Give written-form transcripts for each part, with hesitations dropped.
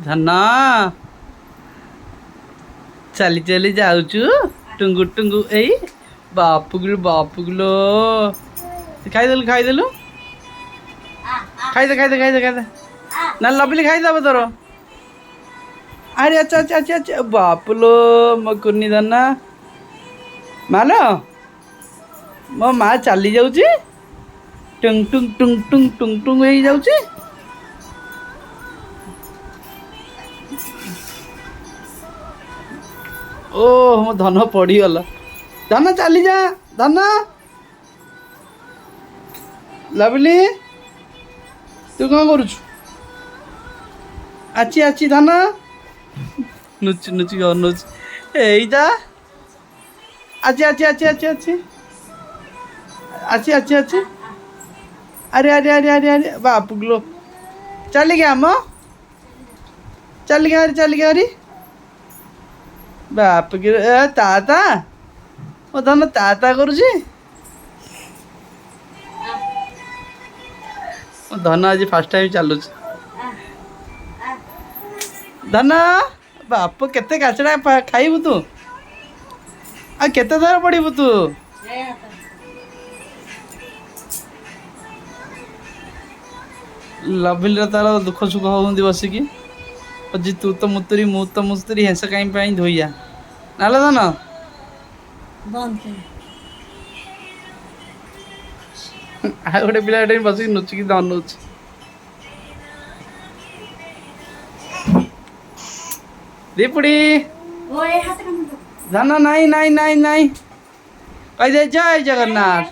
ଧନ ଚାଲି ଚାଲି ଯାଉଛୁ ଟୁଙ୍ଗୁ ଟୁଙ୍ଗୁ ଏଇ ବାପୁଗୁଲୋ ଖାଇଦେଲୁ ଖାଇଦେଲୁ ଖାଇଦେ ନା ଲବିଲି ଖାଇଦବ ତୋର। ଆରେ ଆଚ୍ଛା ଆଚ୍ଛା ଆଚ୍ଛା ଆଚ୍ଛା ବାପୁଲୋ ମୋ କୁନି ଧନ ମାଲୋ ମୋ ମା ଚାଲି ଯାଉଛି Tongue Tongue Tongue Tongue Tongue Tongue ହେଇଯାଉଛି। ଓ ମୋ ଧନ ପଡ଼ିଗଲା। ଧନ ଚାଲିଯା ଧନ ଲବଲି ତୁ କ'ଣ କରୁଛୁ? ଆଛି ଧନ ନୁଚି ନୁଚି ଅନଉଛି ଏଇଟା ଅଛି ଆରେ ବାପୁଗୁଲୋ ଚାଲିକି ଆମ ଚାଲିକି ହାରି ବାପକି ତା ମୋ ଧନ ତା କରୁଛି। ମୋ ଧନ ଆଜି ଫାଷ୍ଟ ଟାଇମ୍ ଚାଲୁଛି। ଧନ ବାପ କେତେ କାଚଡ଼ା ଖାଇବୁ ତୁ ଆଉ କେତେ ଥର ପଡ଼ିବୁ ତୁ। ଲଭିଲର ତାର ଦୁଃଖ ସୁଖ ହଉନ୍ତି ବସିକି ଅଜି ତୁ ତ ମୁତୁରି ମୁଁ ତ ମୁତୁରି ହେଁସ କାହିଁ ପାଇଁ ଧୋଇଆ ନାଲୋ ଧନ ଆଉ ଗୋଟେ ପିଲାଟେ ବସିକି ନୁଚିକି ଅନଉଛି। ଦୀପୁଡ଼ି ଧନ ନାଇଁ କହିଦେ ଜୟ ଜଗନ୍ନାଥ।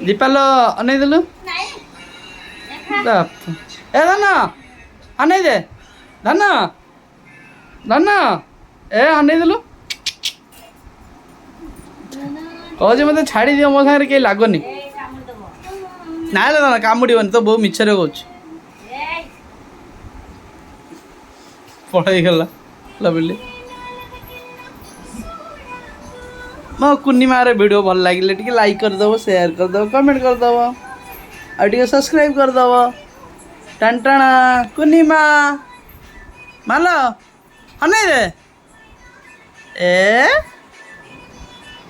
ଦୀପାଲୋ ଅନେଇ ଦେଲୁ ଏ ଧନ ଅନେଇ ଦେ ଧନ ଏ ଅନେଇ ଦେଲୁ କହୁଛି ମତେ ଛାଡ଼ି ଦିଅ ମୋ ସାଙ୍ଗରେ କେହି ଲାଗୁନି। ନାଇଁ ଧନ କାମୁଡ଼ିବନି ତ ବୋଉ ମିଛରେ କହୁଛି। ପଳେଇଗଲା ଲବିଲି। ମୋ କୁନି ମାର ଭିଡ଼ିଓ ଭଲ ଲାଗିଲେ ଟିକେ ଲାଇକ୍ କରିଦେବ ସେୟାର କରିଦେବ କମେଣ୍ଟ କରିଦେବ ଆଉ ଟିକେ ସବସ୍କ୍ରାଇବ୍ କରିଦେବ। ଟଣ୍ଟଣା କୁନି ମାଲୋ ଅନେଇ ଦେ ଏ